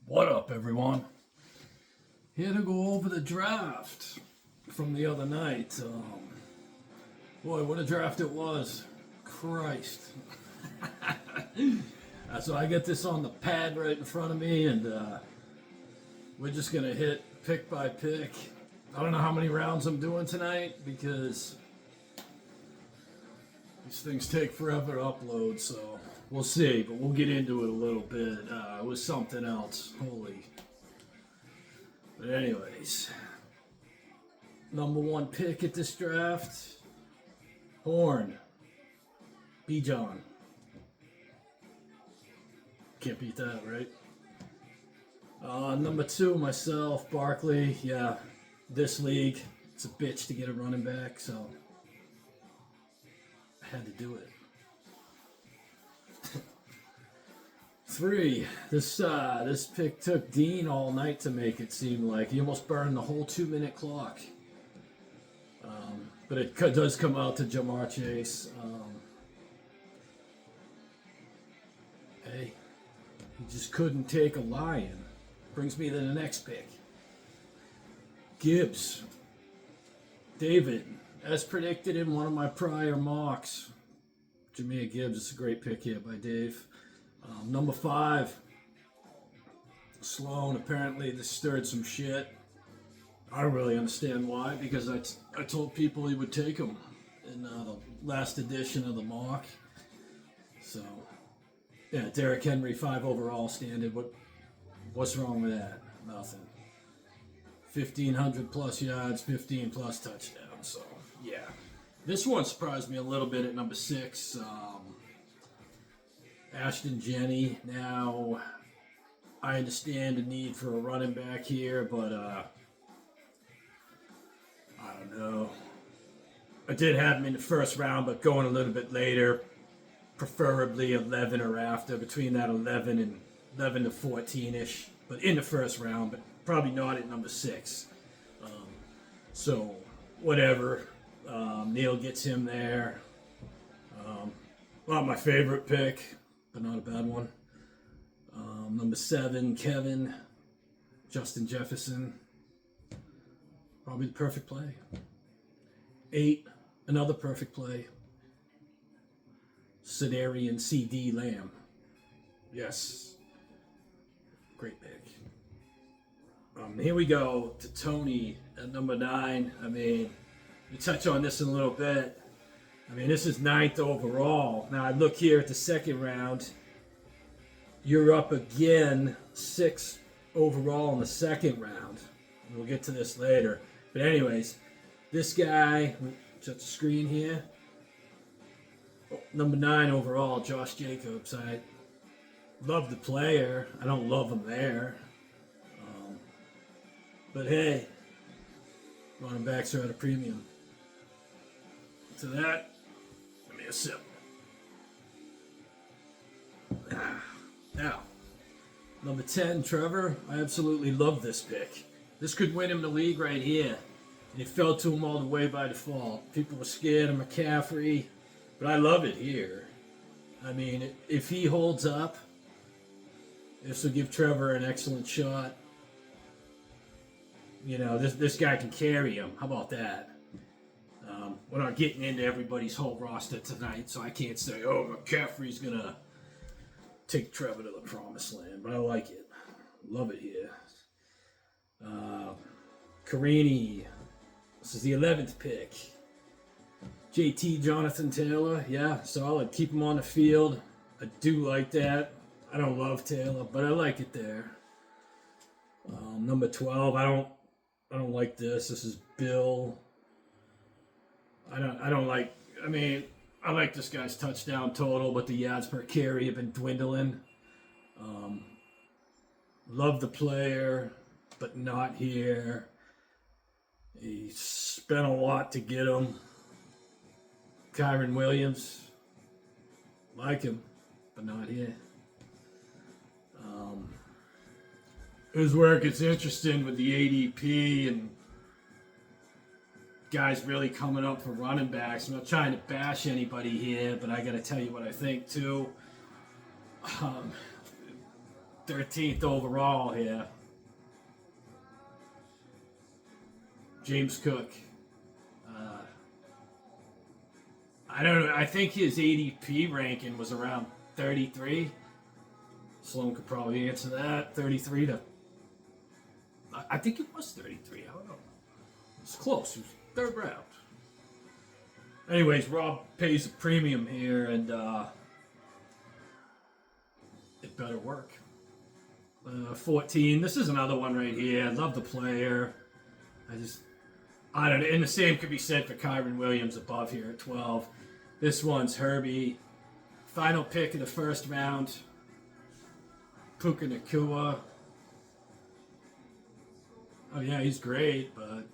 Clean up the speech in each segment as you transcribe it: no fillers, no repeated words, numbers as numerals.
What up, everyone? Here to go over the draft from the other night. Boy, what a draft it was. Christ. So I get this on the pad right in front of me, and we're just going to hit pick by pick. I don't know how many rounds I'm doing tonight because these things take forever to upload, so we'll see, but we'll get into it a little bit. It was something else. Holy. But anyways, number one pick at this draft, Horn, Bijan. Can't beat that, right? Number two, myself, Barkley. Yeah, this league, it's a bitch to get a running back, so I had to do it. Three, this pick took Dean all night to make it seem like. He almost burned the whole 2-minute clock. But it does come out to Jamar Chase. Hey, he just couldn't take a lion. Brings me to the next pick. Gibbs. David, as predicted in one of my prior mocks. Jahmyr Gibbs is a great pick here by Dave. Number five, Sloan. Apparently this stirred some shit. I don't really understand why, because I told people he would take him in the last edition of the mock. So, yeah, Derrick Henry, 5 overall standard. What's wrong with that? Nothing. 1,500 plus yards, 15 plus touchdowns. So, yeah. This one surprised me a little bit at number 6. Ashton Jenney. Now, I understand the need for a running back here, but I don't know. I did have him in the first round, but going a little bit later, preferably 11 or after, between that 11 to 14-ish, but in the first round, but probably not at number 6. So, whatever. Neil gets him there. Not my favorite pick, but not a bad one. Number 7, Kevin, Justin Jefferson. Probably the perfect play. 8, another perfect play. Sedarian C.D. Lamb. Yes. Great pick. Here we go to Tony at number 9. I mean, we touch on this in a little bit. I mean, this is 9th overall. Now, I look here at the second round. You're up again 6th overall in the second round. We'll get to this later. But anyways, this guy, set the screen here. Number 9 overall, Josh Jacobs. I love the player. I don't love him there. But hey, running backs are at a premium. To that, give me a sip. Now, number 10, Trevor. I absolutely love this pick. This could win him the league right here. And it fell to him all the way by default. People were scared of McCaffrey, but I love it here. I mean, if he holds up, this will give Trevor an excellent shot. You know, this guy can carry him. How about that? We're not getting into everybody's whole roster tonight, so I can't say, oh, McCaffrey's going to take Trevor to the promised land, but I like it. Love it here. Carini. This is the 11th pick. JT Jonathan Taylor. Yeah, solid. Keep him on the field. I do like that. I don't love Taylor, but I like it there. Number 12. I don't like this. This is Bill. I don't like. I mean, I like this guy's touchdown total, but the yards per carry have been dwindling. Love the player, but not here. He spent a lot to get him. Kyron Williams, like him, but not here. This is where it gets interesting with the ADP and guys really coming up for running backs. I'm not trying to bash anybody here, but I got to tell you what I think too. 13th overall here. James Cook. I don't know. I think his ADP ranking was around 33. Sloan could probably answer that. 33 to. I think it was 33. I don't know. It's close. It was third round. Anyways, Rob pays a premium here, and it better work. 14. This is another one right here. I love the player. I don't know. And the same could be said for Kyron Williams above here at 12. This one's Herbie. Final pick of the first round. Puka Nacua. Oh yeah, he's great, but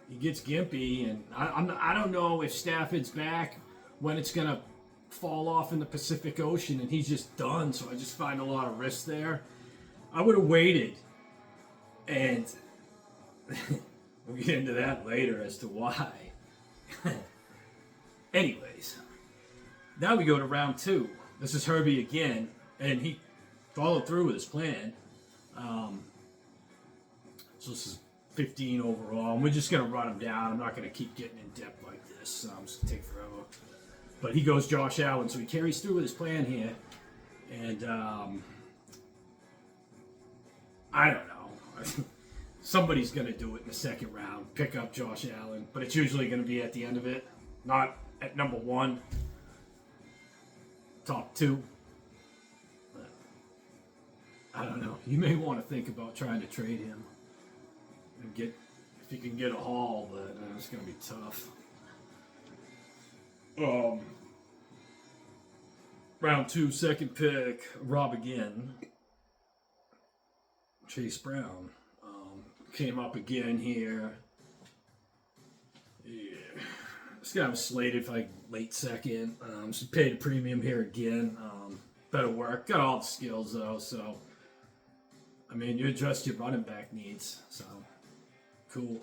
he gets gimpy, and I don't know if Stafford's back when it's gonna fall off in the Pacific Ocean, and he's just done. So I just find a lot of risk there. I would have waited, and we'll get into that later as to why. Anyways, now we go to round 2. This is Herbie again, and he followed through with his plan. So this is 15 overall, and we're just going to run him down. I'm not going to keep getting in depth like this. It's going to take forever. But he goes Josh Allen, so he carries through with his plan here. And I don't know. Somebody's going to do it in the second round, pick up Josh Allen, but it's usually going to be at the end of it, not at number 1, top 2. But I don't know. You may want to think about trying to trade him and get, if you can get a haul, but it's going to be tough. Round 2, second pick, Rob again. Chase Brown. Came up again here. Yeah. This guy was slated for like late second. So paid a premium here again. Better work. Got all the skills though, so I mean you adjust your running back needs. So cool.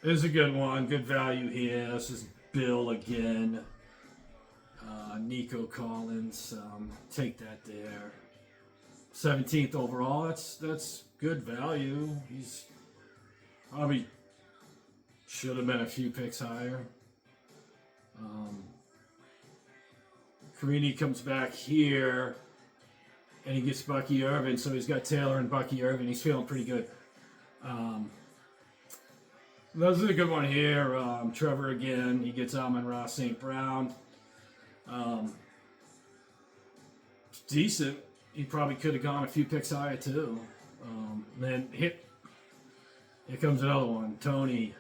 This is a good one. Good value here. This is Bill again. Nico Collins. Take that there. 17th overall. That's good value. He's probably should have been a few picks higher. Carini comes back here, and he gets Bucky Irvin. So he's got Taylor and Bucky Irvin. He's feeling pretty good. This is a good one here. Trevor again. He gets Amon-Ra St. Brown. Decent. He probably could have gone a few picks higher too. Then here comes another one. Tony.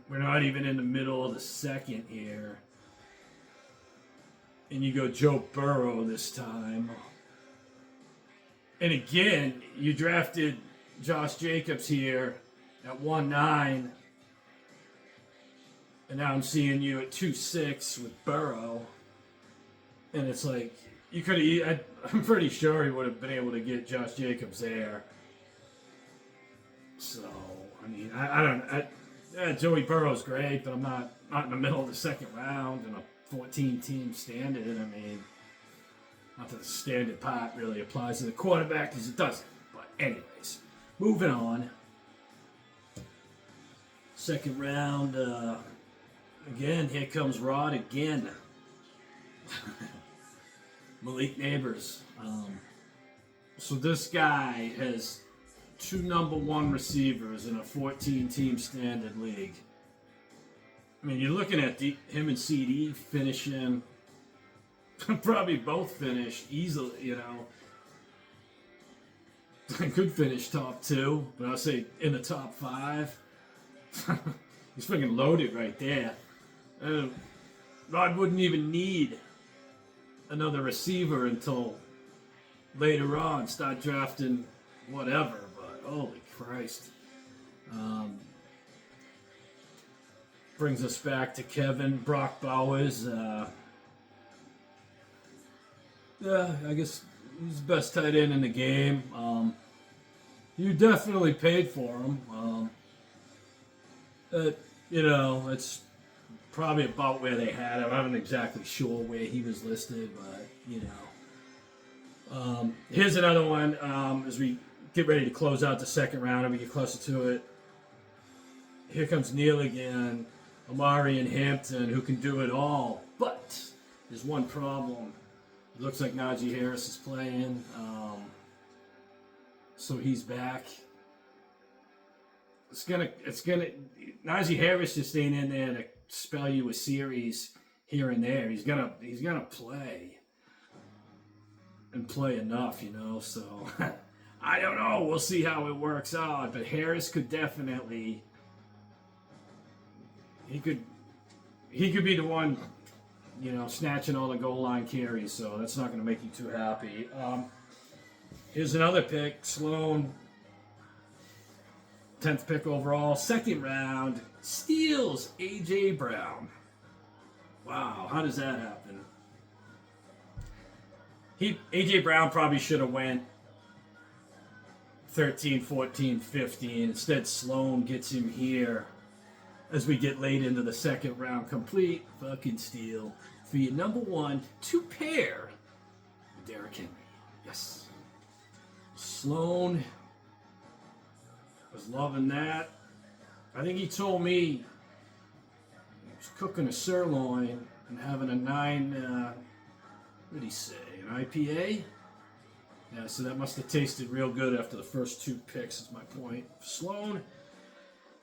We're not even in the middle of the second here. And you go Joe Burrow this time. And again, you drafted Josh Jacobs here at 1-9. And now I'm seeing you at 2-6 with Burrow. And it's like, you could have. I'm pretty sure he would have been able to get Josh Jacobs there. So I mean, I don't. Joey Burrow's great, but I'm not in the middle of the second round in a 14-team standard. I mean, not that the standard part really applies to the quarterback because it doesn't. But anyways, moving on. Second round. Again, here comes Rod again. Malik Neighbors. So this guy has 2 number 1 receivers in a 14-team standard league. I mean, you're looking at him and CD finishing, probably both finish easily, you know. Could finish top 2, but I'll say in the top 5. He's freaking loaded right there. Rod wouldn't even need another receiver until later on, start drafting whatever, but holy Christ. Brings us back to Kevin. Brock Bowers. Yeah, I guess he's the best tight end in the game. You definitely paid for him. You know, it's probably about where they had him. I'm not exactly sure where he was listed, but you know. Here's another one as we get ready to close out the second round and we get closer to it. Here comes Neil again, Amari and Hampton, who can do it all, but there's one problem. It looks like Najee Harris is playing, so he's back. Najee Harris just ain't in there to spell you a series here and there. He's gonna play and play enough, you know. So I don't know. We'll see how it works out. But Harris could definitely. He could be the one, you know, snatching all the goal line carries. So that's not going to make you too happy. Here's another pick, Sloan. 10th pick overall, second round, steals A.J. Brown. Wow, how does that happen? A.J. Brown probably should have went 13, 14, 15. Instead, Sloan gets him here as we get late into the second round. Complete fucking steal for your number one to pair with Derrick Henry. Yes. Sloan was loving that. I think he told me he was cooking a sirloin and having a 9, what did he say, an IPA? Yeah, so that must have tasted real good after the first 2 picks, is my point. Sloan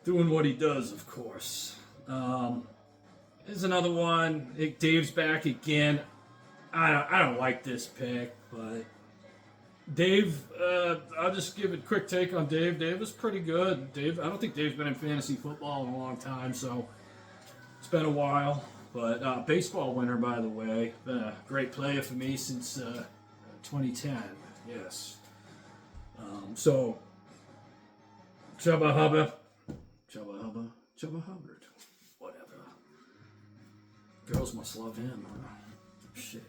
doing what he does, of course. Here's another one. Dave's back again. I don't like this pick, but Dave, I'll just give a quick take on Dave. Dave was pretty good. I don't think Dave's been in fantasy football in a long time, so it's been a while. But baseball winner, by the way. Been a great player for me since 2010. Yes. So, Chuba Hubbard. Whatever. Girls must love him. Shit.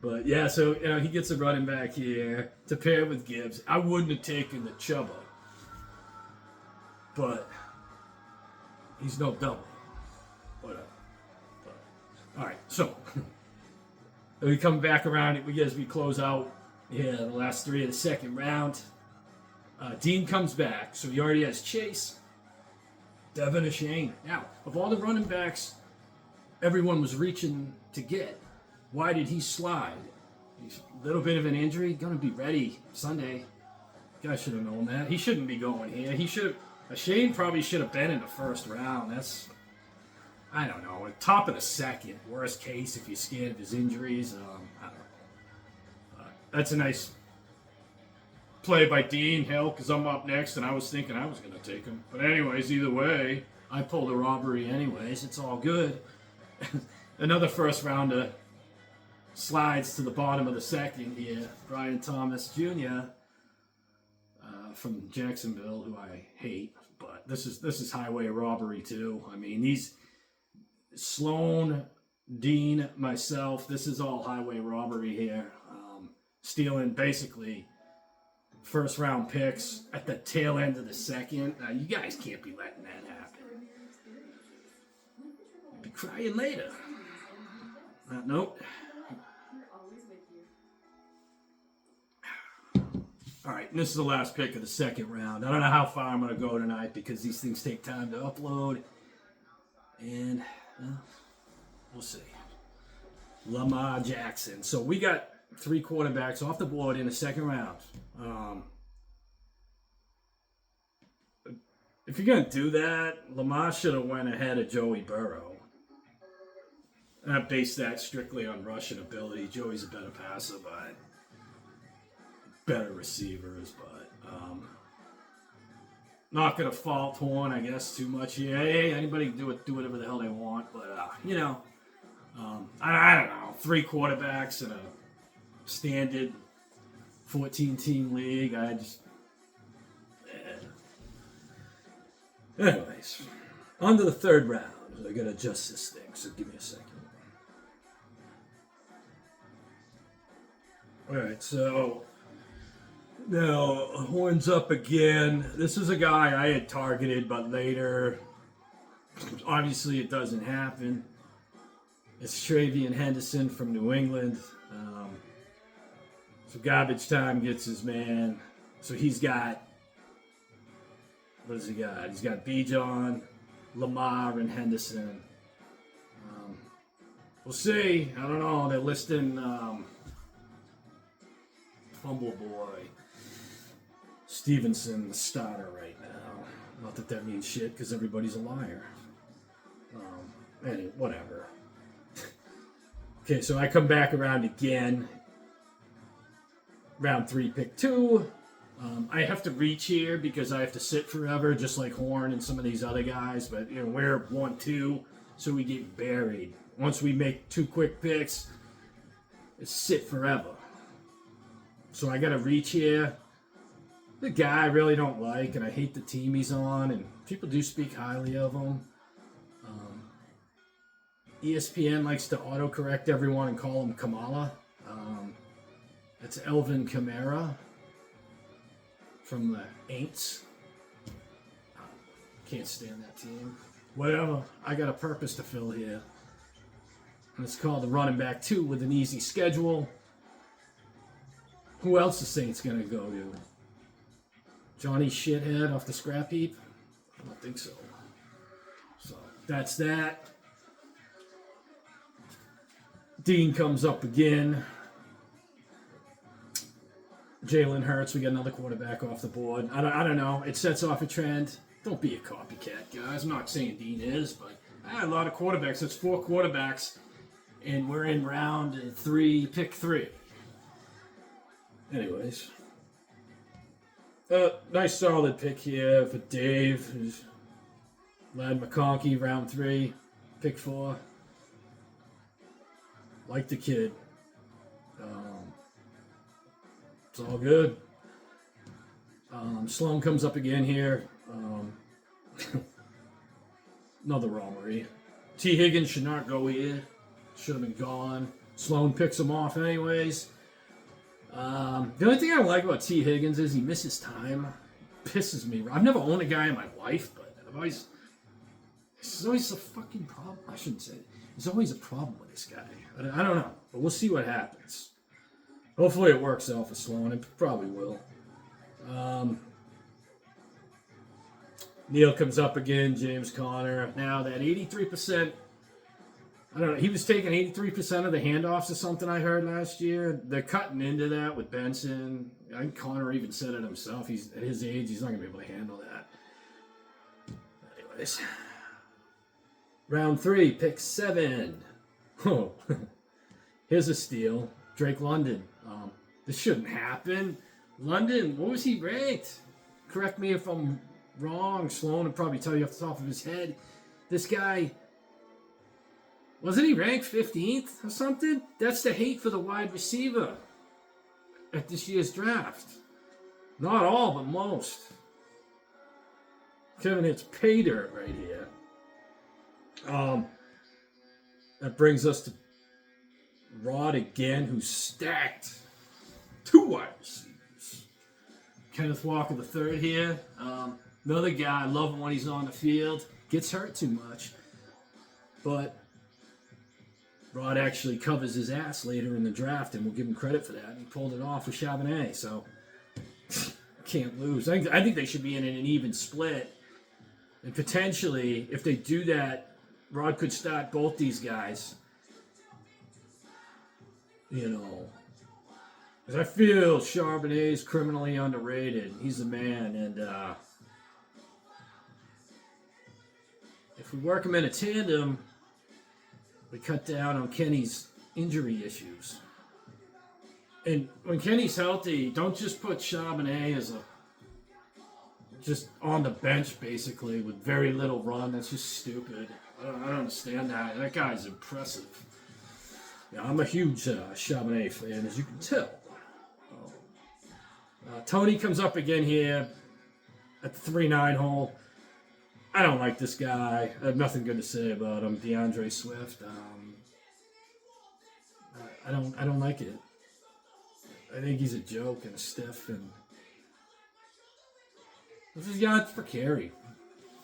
But yeah, so you know he gets a running back here to pair with Gibbs. I wouldn't have taken the Chuba, but he's no double. Whatever. All right, so we come back around as we close out here the last 3 of the second round. Dean comes back, so he already has Chase, Devin, and Shane. Now, of all the running backs everyone was reaching to get, why did he slide? He's a little bit of an injury, gonna be ready Sunday. Guy should have known that. He shouldn't be going here. Shane probably should have been in the first round. That's, I don't know, at top of the second. Worst case, if you're scared of his injuries. I don't know. That's a nice play by Dean Hill, because I'm up next, and I was thinking I was going to take him. But anyways, either way, I pulled a robbery anyways. It's all good. Another first rounder slides to the bottom of the second here. Brian Thomas Jr. From Jacksonville, who I hate. But this is highway robbery too. I mean, these Sloan, Dean, myself, this is all highway robbery here. Stealing basically first round picks at the tail end of the second. Now, you guys can't be letting that happen. You'll be crying later. Nope. All right, and this is the last pick of the second round. I don't know how far I'm going to go tonight because these things take time to upload. And we'll see. Lamar Jackson. So we got 3 quarterbacks off the board in the second round. If you're going to do that, Lamar should have went ahead of Joey Burrow. And I base that strictly on rushing ability. Joey's a better passer, but better receivers, but not going to fault Horn, I guess, too much here. Hey, anybody can do whatever the hell they want, but, I don't know. 3 quarterbacks in a standard 14-team league. Anyways, on to the third round. I got to adjust this thing, so give me a second. All right, so Now, horns up again. This is a guy I had targeted, but later, obviously, it doesn't happen. It's Travian Henderson from New England. So garbage time gets his man. So he's got, what does he got? He's got Bijan, Lamar, and Henderson. We'll see. I don't know. They're listing Fumble Boy Stevenson, the starter right now. Not that that means shit, because everybody's a liar. Anyway, whatever. Okay, so I come back around again. Round 3, pick 2. I have to reach here because I have to sit forever, just like Horn and some of these other guys. But we're 1-2, so we get buried. Once we make 2 quick picks, it's sit forever. So I gotta reach here. The guy I really don't like, and I hate the team he's on, and people do speak highly of him. ESPN likes to autocorrect everyone and call him Kamala. That's Elvin Kamara from the Aints. Can't stand that team. Whatever. I got a purpose to fill here. And it's called the running back 2 with an easy schedule. Who else the Saints going to go to? Johnny Shithead off the scrap heap? I don't think so. So that's that. Dean comes up again. Jalen Hurts, we got another quarterback off the board. I don't know. It sets off a trend. Don't be a copycat, guys. I'm not saying Dean is, but I had a lot of quarterbacks. That's 4 quarterbacks, and we're in round 3, pick 3. Anyways. Nice solid pick here for Dave. Lad McConkey, round 3, pick 4. Like the kid. It's all good. Sloan comes up again here. Another robbery. T. Higgins should not go here. Should have been gone. Sloan picks him off anyways. The only thing I like about T. Higgins is he misses time. Pisses me. I've never owned a guy in my life, but it's always a fucking problem. I shouldn't say it. There's always a problem with this guy. I don't know, but we'll see what happens. Hopefully it works out for Sloan. It probably will. Neil comes up again. James Conner. Now that 83%, I don't know. He was taking 83% of the handoffs or something I heard last year. They're cutting into that with Benson. I think Conner even said it himself. He's at his age. He's not going to be able to handle that. Anyways. Round 3, pick 7. Oh, here's a steal. Drake London. This shouldn't happen. London, what was he ranked? Correct me if I'm wrong. Sloan would probably tell you off the top of his head. This guy, wasn't he ranked 15th or something? That's the hate for the wide receiver at this year's draft. Not all, but most. Kevin hits pay dirt right here. That brings us to Rod again, who's stacked 2 wide receivers. Kenneth Walker the third here. Another guy, I love him when he's on the field. Gets hurt too much. But Rod actually covers his ass later in the draft, and we'll give him credit for that. He pulled it off with Charbonnet, so can't lose. I think they should be in an even split. And potentially, if they do that, Rod could start both these guys. Because I feel Charbonnet is criminally underrated. He's the man, and if we work him in a tandem, we cut down on Kenny's injury issues. And when Kenny's healthy, don't just put Charbonnet as just on the bench, basically, with very little run. That's just stupid. I don't understand that. That guy's impressive. Yeah, I'm a huge Charbonnet fan, as you can tell. Tony comes up again here at the 3-9 hole. I don't like this guy. I have nothing good to say about him. DeAndre Swift. I don't like it. I think he's a joke and a stiff, and What's his yards per carry?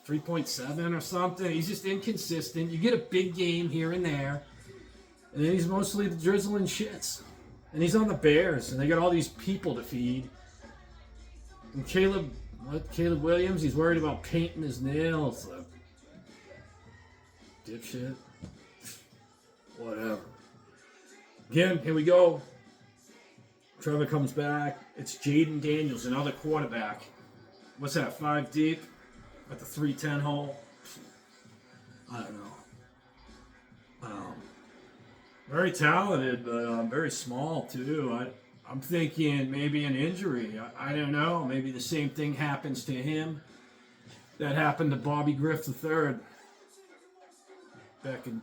3.7 or something. He's just inconsistent. You get a big game here and there, and then he's mostly the drizzling shits. And he's on the Bears, and they got all these people to feed. And Caleb Williams, he's worried about painting his nails. Dipshit. Whatever. Again, here we go. Trevor comes back. It's Jaden Daniels, another quarterback. What's that, 5 deep? At the 310 hole? I don't know. Very talented, but very small, too. I'm thinking maybe an injury. I don't know. Maybe the same thing happens to him that happened to Bobby Griff III.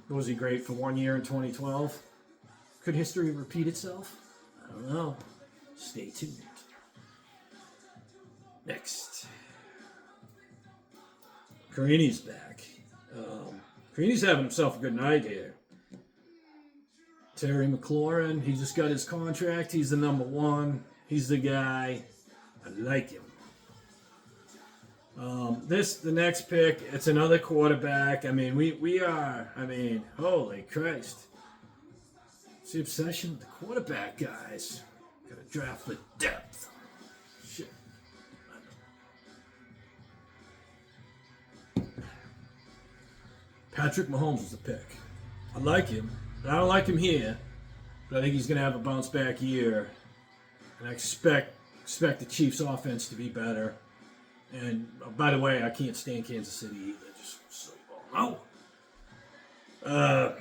Was he great for 1 year in 2012? Could history repeat itself? I don't know. Stay tuned. Next. Carini's back. Carini's having himself a good night here. Terry McLaurin, he just got his contract. He's the number 1. He's the guy. I like him. The next pick, it's another quarterback. I mean, we are, holy Christ. It's the obsession with the quarterback, guys. Gotta draft with depth. Shit. Patrick Mahomes is the pick. I like him. I don't like him here, but I think he's going to have a bounce back year. And I expect the Chiefs' offense to be better. And by the way, I can't stand Kansas City either. Just so you all know.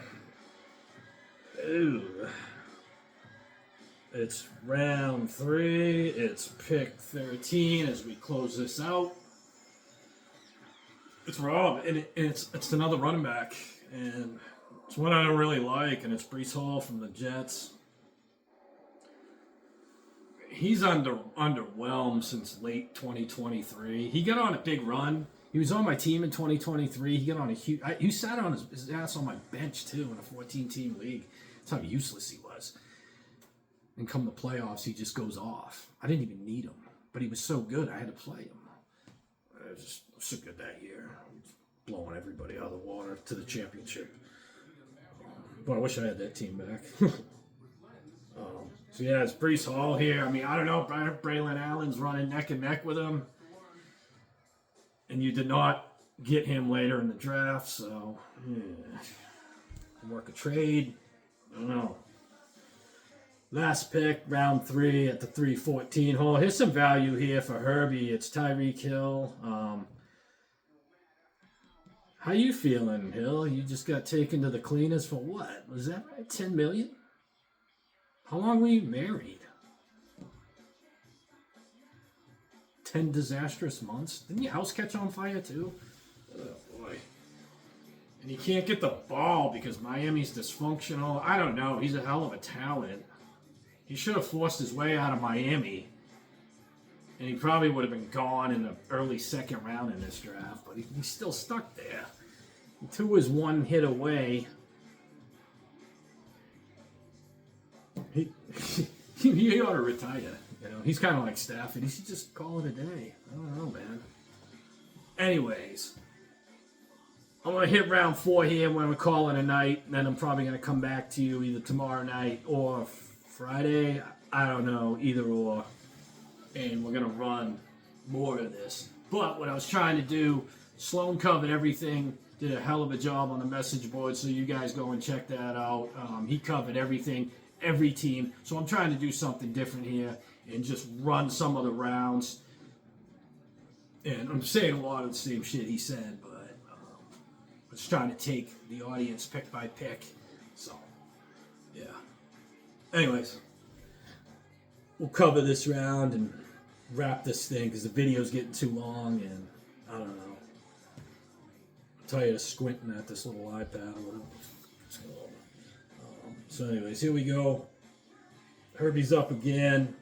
It's round 3. It's pick 13 as we close this out. It's Rob, and it's another running back, and it's one I don't really like, and it's Breece Hall from the Jets. He's underwhelmed since late 2023. He got on a big run. He was on my team in 2023. He got on a huge... He sat on his ass on my bench, too, in a 14-team league. That's how useless he was. And come the playoffs, he just goes off. I didn't even need him, but he was so good, I had to play him. I was just so good that year. Blowing everybody out of the water to the championship. Boy, I wish I had that team back. So yeah, it's Breece Hall here. I mean, I don't know. Braylon Allen's running neck and neck with him. And you did not get him later in the draft, so... Work a trade. I don't know. Last pick, round 3 at the 314 hole. Here's some value here for Herbie. It's Tyreek Hill. How you feeling, Hill? You just got taken to the cleaners for what? Was that right? 10 million? How long were you married? 10 disastrous months? Didn't your house catch on fire too? Oh boy. And he can't get the ball because Miami's dysfunctional. I don't know. He's a hell of a talent. He should have forced his way out of Miami. And he probably would have been gone in the early second round in this draft. But he's still stuck there. Two is one hit away. He ought to retire. You know, he's kind of like Stafford. He should just call it a day. I don't know, man. Anyways, I'm going to hit round 4 here when we call it a night. And then I'm probably going to come back to you either tomorrow night or Friday. I don't know, either or. And we're going to run more of this. But what I was trying to do, Sloan covered everything. Did a hell of a job on the message board, so you guys go and check that out. He covered everything, every team. So I'm trying to do something different here and just run some of the rounds. And I'm saying a lot of the same shit he said, but I'm just trying to take the audience pick by pick. So, yeah. Anyways, we'll cover this round and wrap this thing because the video's getting too long and I don't know. I'm tired of squinting at this little iPad or whatever. So anyways, here we go. Herbie's up again.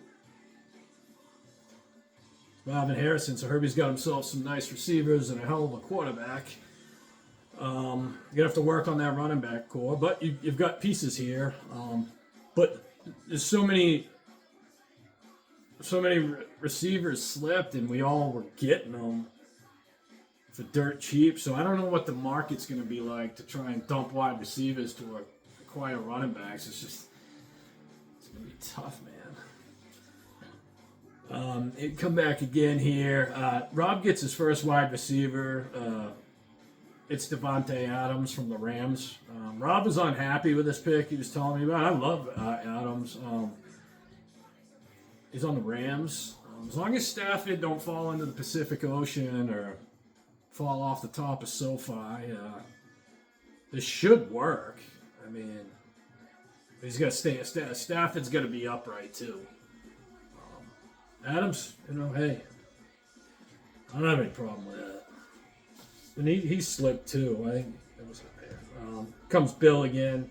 Marvin Harrison. So Herbie's got himself some nice receivers and a hell of a quarterback. You're going to have to work on that running back core, but you've got pieces here. But there's so many receivers slipped, and we all were getting them for dirt cheap. So I don't know what the market's going to be like to try and dump wide receivers to acquire running backs. It's going to be tough, man. It come back again here. Rob gets his first wide receiver. It's Devontae Adams from the Rams. Rob was unhappy with this pick. He was telling me about it. I love Adams. He's on the Rams. As long as Stafford don't fall into the Pacific Ocean or fall off the top of SoFi, this should work. I mean, he's got to stay. Stafford's got to be upright too. Adams, hey, I don't have any problem with that. And he slipped too. I think that was up there. Comes Bill again.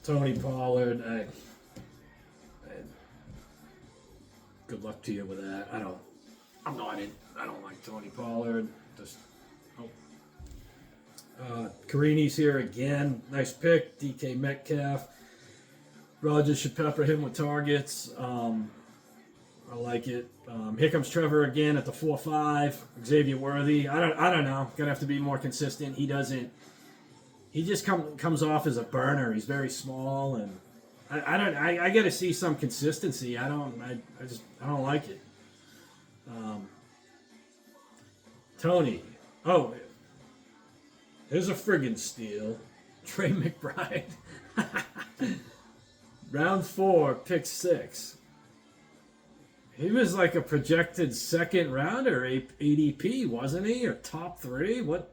Tony Pollard. Good luck to you with that. I don't like Tony Pollard. Carini's here again. Nice pick. DK Metcalf. Rogers should pepper him with targets. I like it. Here comes Trevor again at the 4-5. Xavier Worthy. I don't know. Gonna have to be more consistent. He doesn't. He just comes off as a burner. He's very small, and I got to see some consistency. I don't like it. Tony. Oh, here's a friggin' steal. Trey McBride. Round 4, pick 6. He was like a projected second rounder, ADP, wasn't he? Or top 3? What?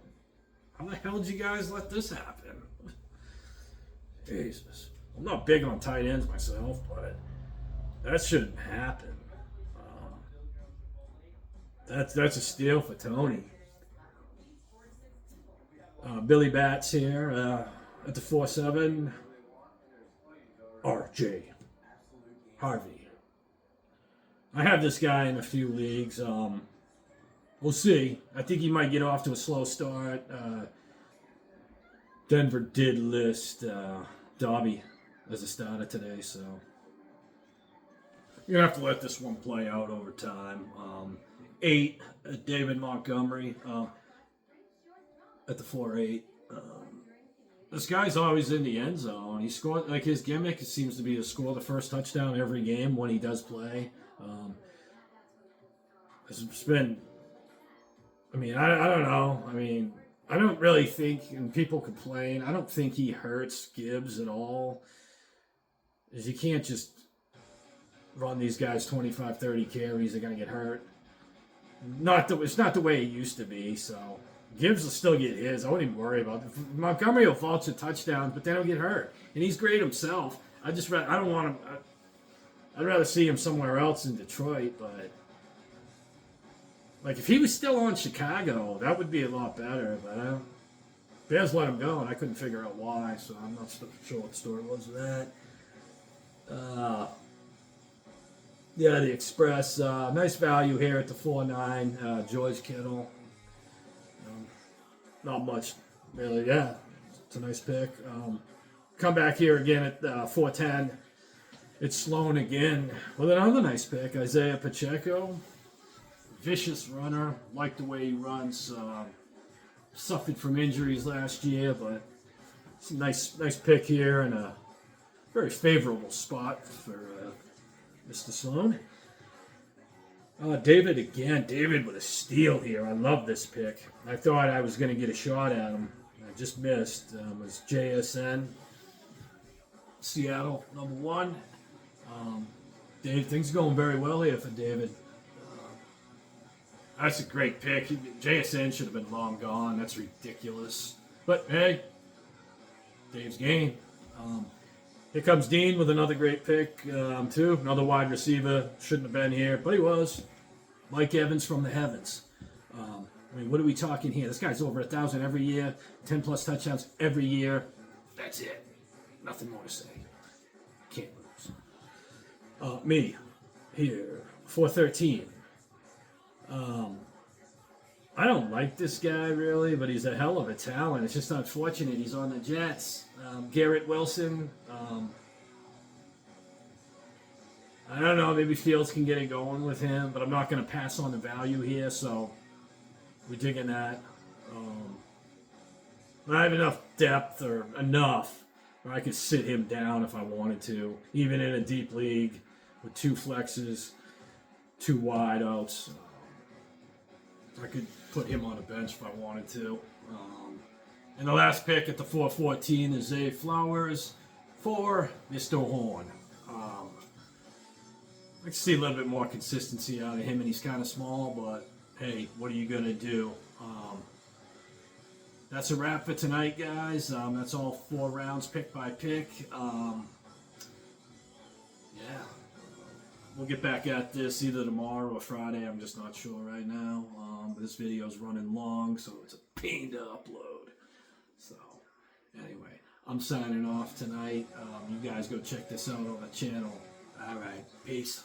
How the hell did you guys let this happen? Jesus. I'm not big on tight ends myself, but that shouldn't happen. That's a steal for Tony. Billy Bats here at the 4-7. RJ Harvey. I have this guy in a few leagues. We'll see. I think he might get off to a slow start. Denver did list Dobby as a starter today, so you're going to have to let this one play out over time. 8, David Montgomery at the 4-8. This guy's always in the end zone. He scored, like his gimmick seems to be to score the first touchdown every game when he does play. It's been, I mean, I don't know. I mean, I don't really think, and people complain, I don't think he hurts Gibbs at all. Is you can't just run these guys 25, 30 carries, they're going to get hurt. It's not the way it used to be, so Gibbs will still get his. I wouldn't even worry about it. Montgomery will vulture touchdowns, but then he'll get hurt. And he's great himself. I don't want him. I'd rather see him somewhere else in Detroit, but like if he was still on Chicago, that would be a lot better. But Bears let him go, and I couldn't figure out why, so I'm not sure what the story was with that. Yeah, the Express. Nice value here at the 4-9. George Kittle. Not much, really. Yeah, it's a nice pick. Come back here again at 4-10. It's Sloan again with another nice pick. Isaiah Pacheco. Vicious runner. Like the way he runs. Suffered from injuries last year, but it's a nice pick here and a very favorable spot for Mr. Sloan. David again. David with a steal here. I love this pick. I thought I was going to get a shot at him. I just missed. It was JSN. Seattle, number 1. Dave, things are going very well here for David. That's a great pick. JSN should have been long gone. That's ridiculous. But, hey, Dave's game. Here comes Dean with another great pick, too. Another wide receiver. Shouldn't have been here, but he was. Mike Evans from the heavens. I mean, what are we talking here? This guy's over 1,000 every year. 10-plus touchdowns every year. That's it. Nothing more to say. Can't lose. Me. Here. 413. I don't like this guy, really, but he's a hell of a talent. It's just unfortunate he's on the Jets. Garrett Wilson. I don't know, maybe Fields can get it going with him, but I'm not going to pass on the value here, so we're digging that. I have enough depth or enough where I could sit him down if I wanted to, even in a deep league with 2 flexes, 2 wideouts. I could put him on a bench if I wanted to. And the last pick at the 414 is Zay Flowers for Mr. Horn. I can see a little bit more consistency out of him, and he's kind of small, but hey, what are you going to do? That's a wrap for tonight, guys. That's all 4 rounds, pick by pick. Yeah. We'll get back at this either tomorrow or Friday. I'm just not sure right now. But this video's running long, so it's a pain to upload. So, anyway, I'm signing off tonight. You guys go check this out on the channel. All right, peace.